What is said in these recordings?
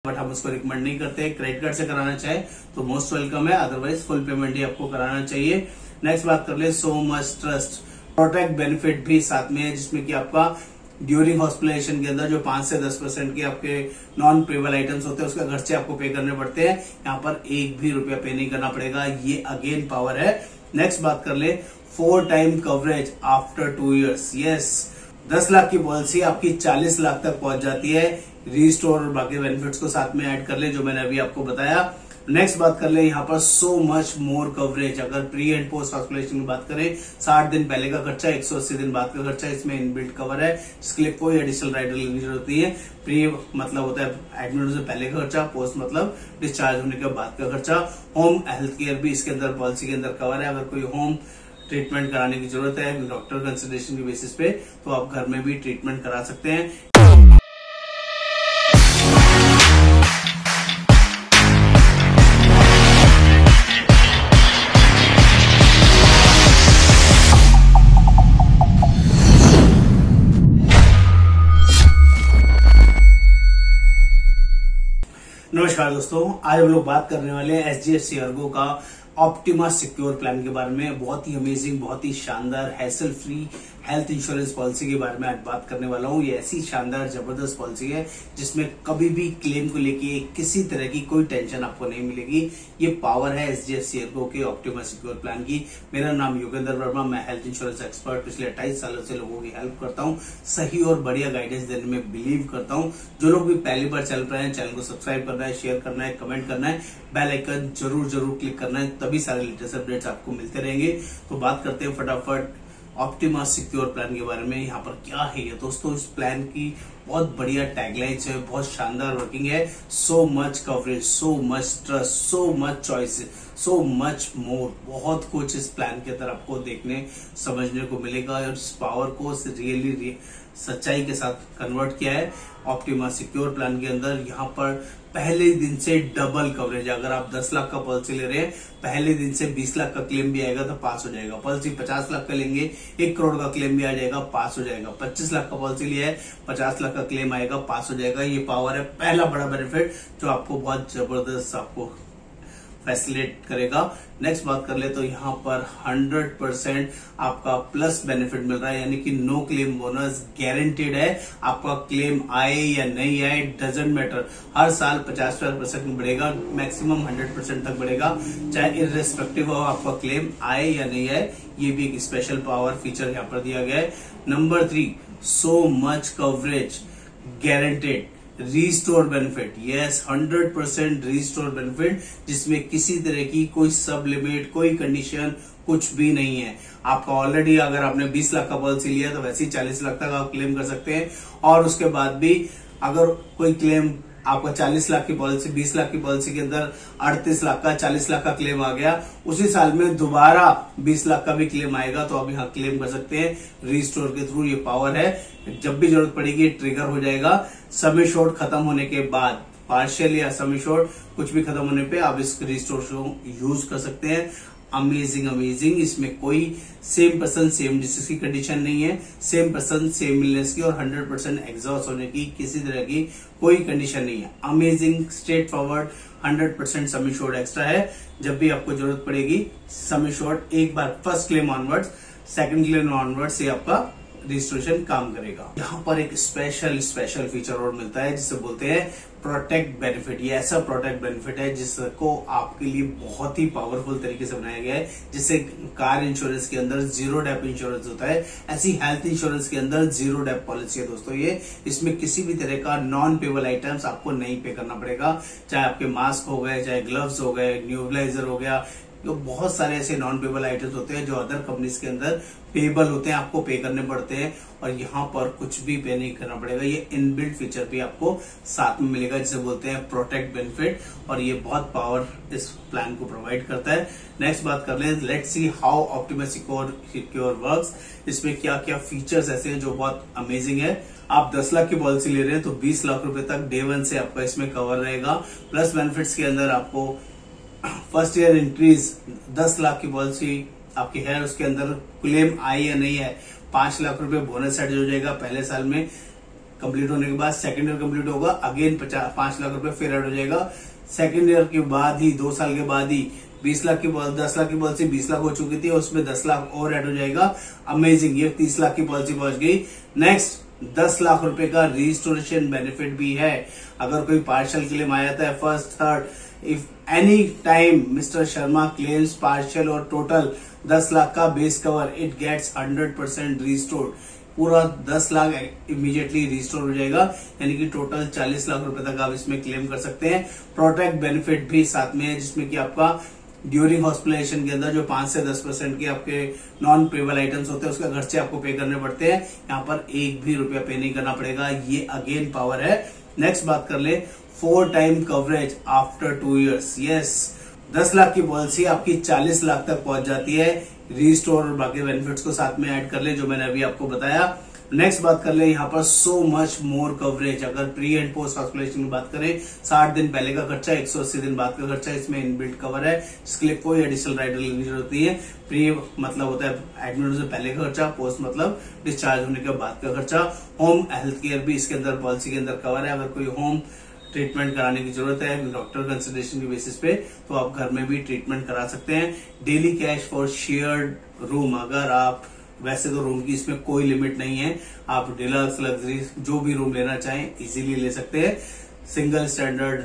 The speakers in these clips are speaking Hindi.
बट हम उसको रिकमेंड नहीं करते। क्रेडिट कार्ड से कराना चाहे तो मोस्ट वेलकम है, अदरवाइज फुल पेमेंट ही आपको कराना चाहिए। नेक्स्ट बात कर ले so much trust protect benefit भी साथ में है, जिसमें कि आपका ड्यूरिंग हॉस्पिटलाइजेशन के अंदर जो 5 से 10% के आपके नॉन पेबल आइटम्स होते हैं उसका खर्चे आपको पे करने पड़ते हैं, यहाँ पर एक भी रुपया पे नहीं करना पड़ेगा। ये अगेन पावर है। नेक्स्ट बात कर ले 4 time coverage after 2 years। Yes, 10 lakh की पॉलिसी आपकी 40 लाख तक पहुंच जाती है। रीस्टोर और बाकी बेनिफिट्स को साथ में ऐड कर ले जो मैंने अभी आपको बताया। नेक्स्ट बात कर ले यहाँ पर सो मच मोर कवरेज। अगर प्री एंड पोस्ट हॉस्पिटलाइजेशन की बात करें, 60 दिन पहले का खर्चा, 180 दिन बाद का खर्चा इसमें इनबिल्ट कवर है, जिसके लिए कोई एडिशनल राइडर लेने की जरूरत नहीं है। प्री मतलब होता है एडमिट होने से पहले का खर्चा, पोस्ट मतलब डिस्चार्ज होने के बाद का खर्चा। होम हेल्थ केयर भी इसके अंदर पॉलिसी के अंदर कवर है। अगर कोई होम ट्रीटमेंट कराने की जरूरत है डॉक्टर कंसल्टेशन की बेसिस पे, तो आप घर में भी ट्रीटमेंट करा सकते हैं। नमस्कार दोस्तों, आज हम लोग बात करने वाले हैं एचडीएफसी अर्गो का ऑप्टिमा सिक्योर प्लान के बारे में। बहुत ही अमेजिंग, बहुत ही शानदार hassle free health insurance policy के बारे में आज बात करने वाला हूं। ये ऐसी शानदार जबरदस्त पॉलिसी है जिसमें कभी भी क्लेम को लेके किसी तरह की कोई टेंशन आपको नहीं मिलेगी। ये पावर है एचडीएफसी अर्गो के ऑप्टिमा सिक्योर प्लान की। मेरा नाम योगेंद्र वर्मा, मैं हेल्थ इंश्योरेंस एक्सपर्ट, पिछले 28 सालों से लोगों की हेल्प करता हूं, सही और बढ़िया गाइडेंस देने में बिलीव करता हूं। जो लोग भी पहली बार चल रहे हैं, चैनल को सब्सक्राइब करना है, शेयर करना है, कमेंट करना है, बेल आइकन जरूर क्लिक करना है, तभी सारे लेटेस्ट अपडेट्स आपको मिलते रहेंगे। तो बात करते हैं फटाफट ऑप्टिमा सिक्योर प्लान के बारे में। यहाँ पर क्या है ये दोस्तों, इस प्लान की बहुत बढ़िया टैगलाइन्स है, बहुत शानदार वर्किंग है। सो much coverage, so much trust, so much choice, so much more. बहुत कुछ इस प्लान के अंदर आपको देखने समझने को मिलेगा और इस पावर को रियली सच्चाई के साथ कन्वर्ट किया है ऑप्टिमा सिक्योर प्लान के अंदर। यहाँ पर पहले दिन से डबल कवरेज। अगर आप 10 लाख का पॉलिसी ले रहे हैं, पहले दिन से 20 लाख का क्लेम भी आएगा तो पास हो जाएगा। पॉलिसी 50 लाख का लेंगे, 1 करोड़ का क्लेम भी आ जाएगा, पास हो जाएगा। 25 लाख का पॉलिसी लिया है, 50 लाख का क्लेम आएगा, पास हो जाएगा। ये पावर है, पहला बड़ा बेनिफिट जो आपको बहुत जबरदस्त आपको फैसिलिटेट करेगा। नेक्स्ट बात कर ले तो यहाँ पर 100% आपका प्लस बेनिफिट मिल रहा है, यानी कि नो क्लेम बोनस गारंटेड है। आपका क्लेम आए या नहीं आए डजेंट मैटर, हर साल 50% बढ़ेगा, मैक्सिमम 100% तक बढ़ेगा, चाहे इररेस्पेक्टिव हो आपका क्लेम आए या नहीं आए। ये भी एक स्पेशल पावर फीचर यहाँ पर दिया गया है। नंबर 3, सो much coverage guaranteed restore benefit. Yes, 100% restore benefit, जिसमें किसी तरह की कोई सब लिमिट, कोई कंडीशन कुछ भी नहीं है। आपका ऑलरेडी अगर आपने 20 लाख का पॉलिसी लिया तो वैसे ही 40 लाख तक आप क्लेम कर सकते हैं। और उसके बाद भी अगर कोई क्लेम आपका 40 लाख की पॉलिसी, 20 लाख की पॉलिसी के अंदर 38 लाख का, 40 लाख का क्लेम आ गया, उसी साल में दोबारा 20 लाख का भी क्लेम आएगा तो आप यहाँ क्लेम कर सकते हैं रिस्टोर के थ्रू। ये पावर है, जब भी जरूरत पड़ेगी ट्रिगर हो जाएगा। सम एश्योर्ड खत्म होने के बाद, पार्शियल या सम एश्योर्ड कुछ भी खत्म होने पे आप इस रिस्टोर को यूज कर सकते हैं। अमेजिंग, इसमें कोई सेम पर्सन सेम डिसीज की कंडीशन नहीं है, सेम पर्सन सेम इलनेस की और 100% एग्जॉस्ट होने की किसी तरह की कोई कंडीशन नहीं है। Amazing, straightforward, 100% sum assured extra है। जब भी आपको जरूरत पड़ेगी सम एश्योर्ड, एक बार first claim onwards, second claim onwards से आपका रजिस्ट्रेशन काम करेगा। यहाँ पर एक स्पेशल फीचर और मिलता है जिसे बोलते हैं प्रोटेक्ट बेनिफिट। ये ऐसा प्रोटेक्ट बेनिफिट है जिसको आपके लिए बहुत ही पावरफुल तरीके से बनाया गया है। जिससे कार इंश्योरेंस के अंदर जीरो डेप इंश्योरेंस होता है, ऐसी हेल्थ इंश्योरेंस के अंदर जीरो डेप पॉलिसी है दोस्तों ये। इसमें किसी भी तरह का नॉन पेबल आइटम्स आपको नहीं पे करना पड़ेगा, चाहे आपके मास्क हो गए, चाहे ग्लव्स हो गए, न्यूबलाइजर हो गया, तो बहुत सारे ऐसे नॉन पेबल आइटम्स होते हैं जो अदर कंपनीज के अंदर पेबल होते हैं, आपको पे करने पड़ते हैं, और यहाँ पर कुछ भी पे नहीं करना पड़ेगा। ये इनबिल्ट फीचर भी आपको साथ में मिलेगा जिसे बोलते हैं प्रोटेक्ट बेनिफिट, और ये बहुत पावर इस प्लान को प्रोवाइड करता है। नेक्स्ट बात कर ले, let's see how optima secure works. इसमें क्या क्या फीचर्स ऐसे हैं जो बहुत अमेजिंग है। आप 10 लाख की पॉलिसी ले रहे हैं तो 20 लाख रुपए तक डे 1 से आपका इसमें कवर रहेगा। प्लस बेनिफिट्स के अंदर आपको फर्स्ट ईयर इंक्रीज, 10 लाख की पॉलिसी आपकी है, उसके अंदर क्लेम आई या नहीं है, 5 लाख रुपए बोनस सेट हो जाएगा पहले साल में। कंप्लीट होने के बाद सेकंड ईयर कंप्लीट होगा, अगेन 5 लाख रुपए फिर ऐड हो जाएगा। सेकंड ईयर के बाद ही 2 साल के बाद ही 10 लाख की पॉलिसी 20 लाख हो चुकी थी, उसमें 10 लाख और ऐड हो जाएगा। अमेजिंग, ये 30 लाख की पॉलिसी पहुंच गई। नेक्स्ट 10 लाख रुपए का रिस्टोरेशन बेनिफिट भी है। अगर कोई पार्शियल क्लेम आ जाता है first third, if any time mister Sharma claims partial और टोटल 10 लाख का base cover, it gets 100% restored. पूरा 10 लाख इमीडिएटली रिस्टोर हो जाएगा, यानी कि टोटल 40 लाख रुपए तक आप इसमें क्लेम कर सकते हैं। प्रोटेक्ट बेनिफिट भी साथ में है, जिसमें कि आपका ड्यूरिंग हॉस्पिटलाइजेशन के अंदर जो 5 से 10% के आपके नॉन पेबल आइटम्स होते हैं उसका खर्चे आपको पे करने पड़ते हैं, यहाँ पर 1 भी रुपया पे नहीं करना पड़ेगा। ये अगेन पावर है। नेक्स्ट बात कर ले 4 time coverage after 2 years। Yes, 10 lakh की पॉलिसी आपकी 40 लाख तक पहुंच जाती है। रिस्टोर और बाकी बेनिफिट्स को साथ में ऐड कर ले, जो मैंने अभी आपको बताया। नेक्स्ट बात कर ले यहाँ पर सो मच मोर कवरेज। अगर प्री एंड पोस्ट हॉस्पिटलाइजेशन की बात करें, 60 दिन पहले का खर्चा, 180 दिन बाद का खर्चा इसमें इनबिल्ट कवर है, जिसके लिए कोई एडिशनल राइडर लेने की जरूरत नहीं है। प्री मतलब होता है एडमिट होने से पहले का खर्चा, पोस्ट मतलब डिस्चार्ज होने के बाद का खर्चा। होम हेल्थ केयर भी इसके अंदर पॉलिसी के अंदर कवर है। अगर कोई होम ट्रीटमेंट कराने की जरूरत है डॉक्टर कंसल्टेशन के बेसिस पे, तो आप घर में भी ट्रीटमेंट करा सकते हैं। Daily cash for shared room, अगर आप वैसे तो रूम की इसमें कोई लिमिट नहीं है, आप डिलक्स लग्जरी जो भी रूम लेना चाहें इजीली ले सकते हैं। सिंगल स्टैंडर्ड,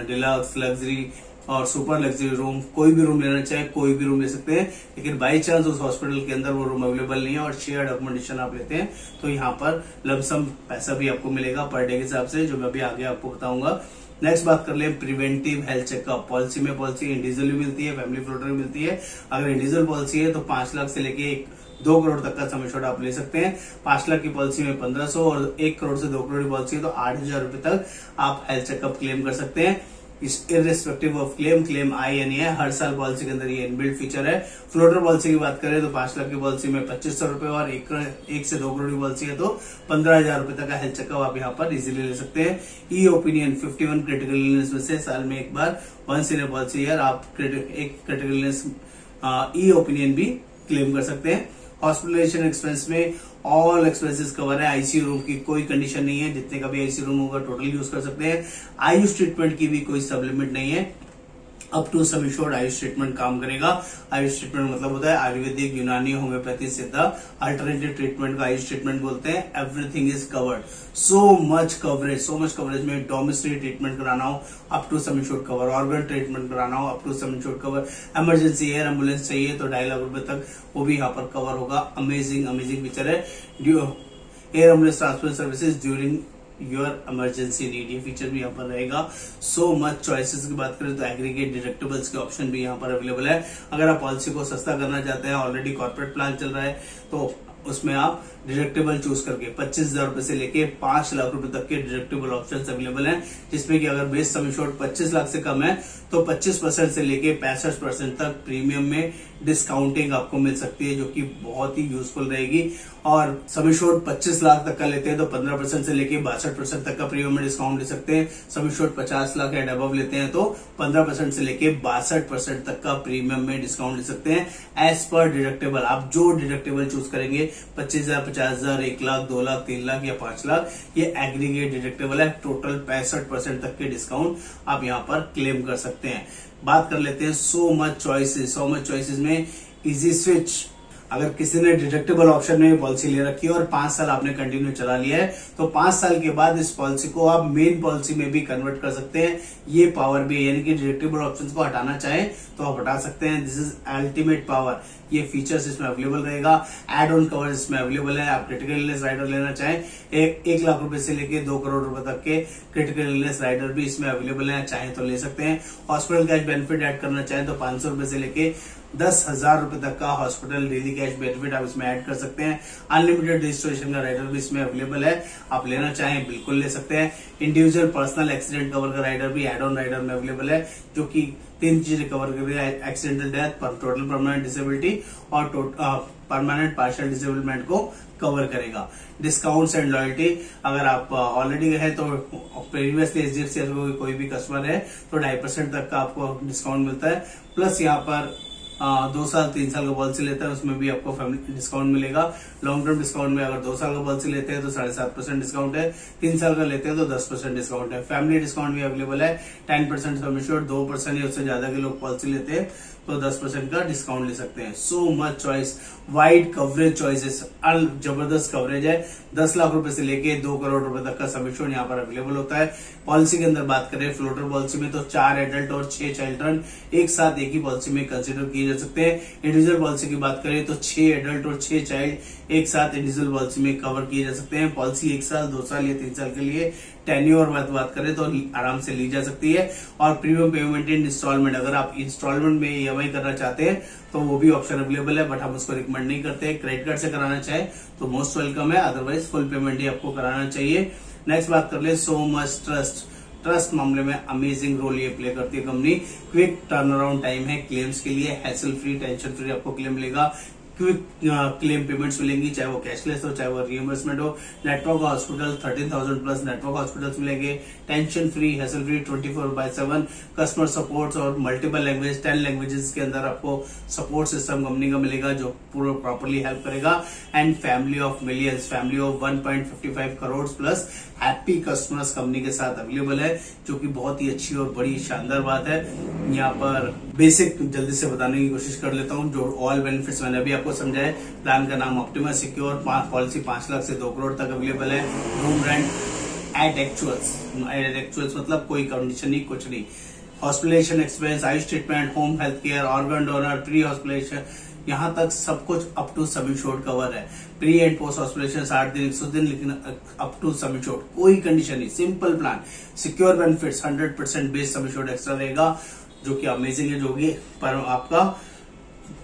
डिलक्स, लग्जरी और सुपर लग्जरी रूम, कोई भी रूम लेना चाहे कोई भी रूम ले सकते हैं। लेकिन बाई चांस उस हॉस्पिटल के अंदर वो रूम अवेलेबल नहीं है और शेयर्ड अकोमोडेशन आप लेते हैं, तो यहाँ पर लमसम पैसा भी आपको मिलेगा पर डे के हिसाब से, जो मैं अभी आगे आपको बताऊंगा। नेक्स्ट बात कर ले प्रिवेंटिव हेल्थ चेकअप। पॉलिसी में पॉलिसी इंडिविजुअल भी मिलती है, फैमिली फ्लोटर भी मिलती है। अगर इंडिविजुअल पॉलिसी है तो 5 लाख से लेके 2 करोड़ तक का सम एश्योर्ड आप ले सकते हैं। 5 लाख की पॉलिसी में 1500 और 1 करोड़ से 2 करोड़ की पॉलिसी है तो 8000 रुपए तक आप हेल्थ चेकअप क्लेम कर सकते हैं। इर्रेस्पेक्टिव ऑफ क्लेम आए या नहीं है, हर साल पॉलिसी के अंदर ये इनबिल्ट फीचर है। फ्लोटर पॉलिसी की बात करें तो 5 लाख की पॉलिसी में 2500 रुपए और 1 से 2 करोड़ की पॉलिसी है तो 15,000 रुपए तक का हेल्थ चेकअप आप यहाँ पर इजीली ले सकते हैं। ई ओपिनियन 51 क्रिटिकल इलनेस में से साल में एक बार, once in a policy year आप एक क्रिटिकल इलनेस ई ओपिनियन भी क्लेम कर सकते हैं। हॉस्पिटलाइजेशन एक्सपेंस में ऑल एक्सपेंसेस कवर है। आईसीयू रूम की कोई कंडीशन नहीं है, जितने का भी आईसीयू रूम होगा टोटल यूज कर सकते हैं। आयुष ट्रीटमेंट की भी कोई सब लिमिट नहीं है, up to sum assured Ayush treatment काम करेगा। आयुष ट्रीटमेंट मतलब होता है आयुर्वेदिक, यूनानी, होम्योपैथी, सिद्धा, अल्टरनेटिव ट्रीटमेंट का आयुष ट्रीटमेंट बोलते हैं। Everything is covered, so much coverage में डोमेस्टिक ट्रीटमेंट कराना हो up to sum assured cover, organ treatment कराना हो up to sum assured cover, emergency air ambulance चाहिए तो 2.5 लाख रुपए तक वो भी यहाँ पर कवर होगा। अमेजिंग फीचर है। Air ambulance transport services during your emergency need, ये फीचर भी यहाँ पर रहेगा। सो मच चॉइसेस की बात करें तो एग्रीगेट डिडक्टेबल्स के ऑप्शन भी यहाँ पर अवेलेबल है। अगर आप पॉलिसी को सस्ता करना चाहते हैं, ऑलरेडी कॉर्पोरेट प्लान चल रहा है, तो उसमें आप डिडक्टेबल चूज करके 25,000 रुपए से लेके 5 लाख रुपए तक के डिडक्टेबल ऑप्शंस अवेलेबल हैं, जिसमें कि अगर बेस सम एश्योर्ड 25 लाख से कम है तो 25% से लेके 65% तक प्रीमियम में डिस्काउंटिंग आपको मिल सकती है, जो कि बहुत ही यूजफुल रहेगी। और सम एश्योर्ड 25 लाख तक का लेते हैं तो 15% से लेके 62% तक का प्रीमियम में डिस्काउंट ले सकते हैं। Sum assured 50 lakh and above लेते हैं तो 15% से लेके 62% तक का प्रीमियम में डिस्काउंट ले सकते हैं। एज पर डिडक्टेबल, आप जो डिडक्टेबल चूज करेंगे 25,000, 50,000, 1 लाख, 2 लाख, 3 लाख या 5 लाख, ये एग्रीगेट डिडक्टेबल है। टोटल 65% तक के डिस्काउंट आप यहाँ पर क्लेम कर सकते हैं। बात कर लेते हैं सो मच चॉइसेस में इजी स्विच। अगर किसी ने डिडक्टेबल ऑप्शन में पॉलिसी ले रखी है और 5 साल आपने कंटिन्यू चला लिया है तो 5 साल के बाद इस पॉलिसी को आप मेन पॉलिसी में भी कन्वर्ट कर सकते हैं। ये पावर भी है, यानी कि डिडक्टेबल ऑप्शंस को हटाना चाहे तो आप हटा सकते हैं। This is ultimate power. ये फीचर्स इसमें अवेलेबल रहेगा। एड ऑन कवर इसमें अवेलेबल है। आप क्रिटिकल इलनेस राइडर लेना चाहें, 1 लाख रुपए से लेके 2 करोड़ रुपए तक के क्रिटिकल इलनेस राइडर भी इसमें अवेलेबल है, चाहे तो ले सकते हैं। हॉस्पिटल कैश बेनिफिट ऐड करना चाहें तो 500 रुपए से लेके 10,000 रुपए तक का हॉस्पिटल डेली कैश बेनिफिट आप इसमें ऐड कर सकते हैं। अनलिमिटेड रजिस्ट्रेशन का राइडर भी इसमें अवेलेबल है, आप लेना चाहें बिल्कुल ले सकते हैं। इंडिविजुअल पर्सनल एक्सीडेंट कवर का राइडर भी एड ऑन राइडर में अवेलेबल है, जो कि 3 चीजें कवर कर रही है: accidental death, total permanent disability और परमानेंट पार्शियल डिसेबलमेंट को कवर करेगा। डिस्काउंट्स एंड लॉयल्टी, अगर आप ऑलरेडी है तो प्रीवियसली एचडीएफसी कोई भी कस्टमर है तो 2.5% तक का आपको डिस्काउंट मिलता है। प्लस यहाँ पर 2 साल 3 साल का पॉलिसी लेते हैं उसमें भी आपको फैमिली डिस्काउंट मिलेगा। लॉन्ग टर्म डिस्काउंट में अगर 2 साल का पॉलिसी लेते हैं तो 7.5% डिस्काउंट है, 3 साल का लेते हैं तो 10% डिस्काउंट है। फैमिली डिस्काउंट भी अवेलेबल है, 10% सम एश्योर्ड, 2% या उससे ज्यादा के लोग पॉलिसी लेते हैं तो 10% का डिस्काउंट ले सकते हैं। So much choice, wide coverage choices, जबरदस्त कवरेज है। 10 लाख रुपए से लेके 2 करोड़ रुपए तक का सम एश्योर्ड यहाँ पर अवेलेबल होता है। पॉलिसी के अंदर बात करें फ्लोटर पॉलिसी में तो 4 एडल्ट और 6 चिल्ड्रन एक साथ एक ही पॉलिसी में कंसिडर किए जा सकते हैं। इंडिविजुअल पॉलिसी की बात करें तो 6 एडल्ट और 6 चाइल्ड एक साथ इंडिविजुअल पॉलिसी में कवर किए जा सकते हैं। पॉलिसी 1 साल 2 साल या 3 साल के लिए टेन्योर बात करें तो आराम से ली जा सकती है। और प्रीमियम पेमेंट इन इंस्टॉलमेंट, अगर आप इंस्टॉलमेंट में ईएमआई करना चाहते हैं तो वो भी ऑप्शन अवेलेबल है, बट हम उसको रिकमेंड नहीं करते। क्रेडिट कार्ड से कराना चाहे तो मोस्ट वेलकम है, अदरवाइज फुल पेमेंट ही आपको कराना चाहिए। नेक्स्ट बात कर ले सो मच ट्रस्ट मामले में अमेजिंग रोल ये प्ले करती है company. Quick turnaround time है क्लेम्स के लिए, हैसल फ्री टेंशन फ्री आपको क्लेम मिलेगा। क्विक क्लेम पेमेंट्स मिलेंगी, चाहे वो कैशलेस हो चाहे वो रिइंबर्समेंट हो। Network hospital 13,000 plus network hospitals मिलेंगे, tension free hassle free 24/7 customer supports और मल्टीपल लैंग्वेज 10 लैंग्वेजेस के अंदर आपको सपोर्ट सिस्टम कंपनी का मिलेगा जो पूरा प्रॉपरली हेल्प करेगा। And family of millions, family of 1.55 crore plus happy customers company के साथ अवेलेबल है, जो कि बहुत ही अच्छी और बड़ी शानदार बात है। यहाँ पर बेसिक जल्दी से बताने की कोशिश कर लेता हूँ जो ऑल बेनिफिट्स मैंने अभी आपको समझाया। प्लान का नाम ऑप्टिमस सिक्योर, पॉलिसी 5 लाख से 2 करोड़ तक अवेलेबल है। रूम रेंट एट एक्चुअल्स मतलब कोई कंडीशन नहीं, कुछ नहीं। Hospitalisation expense, Ayush treatment, home health care, organ donor, pre hospitalisation, यहाँ तक सब कुछ up to sum assured cover है। प्री एंड पोस्ट हॉस्पिटलाइजेशन 60 दिन 100 दिन, लेकिन अप टू सम एश्योर्ड, कोई कंडीशन नहीं, simple plan. Secure benefits 100% base sum assured extra रहेगा जो कि अमेजिंग है, जो कि पर आपका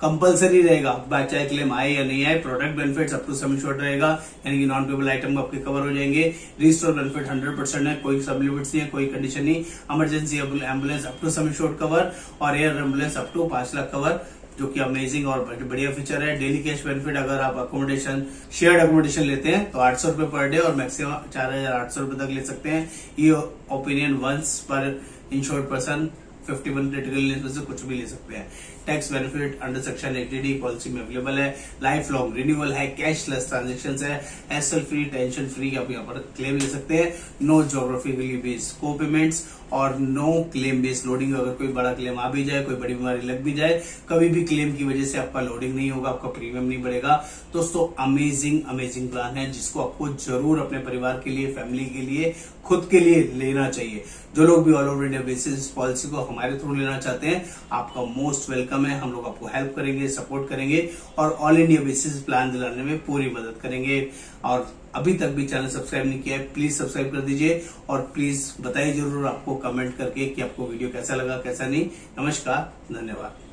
कंपलसरी रहेगा, चाहे क्लेम आए या नहीं आए। Product benefits up to sum assured रहेगा, यानी कि नॉन पेबल आइटम आपके कवर हो जाएंगे। रिस्टोर बेनिफिट 100% है, कोई सब लिमिट्स नहीं है, कोई कंडीशन नहीं। Emergency ambulance up to sum assured cover और air ambulance up to 5 lakh cover, जो कि अमेजिंग और बढ़िया फीचर है। डेली कैश बेनिफिट, अगर आप अकोमोडेशन शेयर्ड अकोमोडेशन लेते हैं तो 800 रुपए पर डे और मैक्सिमम 4,800 रुपए तक ले सकते हैं। ये ओपिनियन वंस पर इंश्योर्ड पर्सन 51 क्रिटिकल इलनेस में से कुछ भी ले सकते हैं। Tax benefit under section 80D policy में अवेलेबल है। लाइफ लॉन्ग रिन्यूअल है, कैशलेस ट्रांजेक्शन है, हैसल फ्री टेंशन फ्री आप यहाँ पर क्लेम ले सकते हैं। नो ज्योग्राफिकली बेस्ड को पेमेंट्स और नो क्लेम बेस्ड लोडिंग। अगर कोई बड़ा क्लेम आ भी जाए, कोई बड़ी बीमारी लग भी जाए, कभी भी क्लेम की वजह से आपका लोडिंग नहीं होगा, आपका प्रीमियम नहीं बढ़ेगा। दोस्तों अमेजिंग प्लान है जिसको आपको जरूर अपने परिवार के लिए, फैमिली के लिए, खुद के लिए लेना चाहिए। जो लोग भी all over India basis policy को हमारे थ्रू लेना चाहते हैं, आपका मोस्ट वेलकम है। हम लोग आपको हेल्प करेंगे, सपोर्ट करेंगे और ऑल इंडिया बेसिस प्लान दिलाने में पूरी मदद करेंगे। और अभी तक भी चैनल सब्सक्राइब नहीं किया है, प्लीज सब्सक्राइब कर दीजिए और प्लीज बताइए जरूर आपको कमेंट करके कि आपको वीडियो कैसा लगा, कैसा नहीं। नमस्कार, धन्यवाद।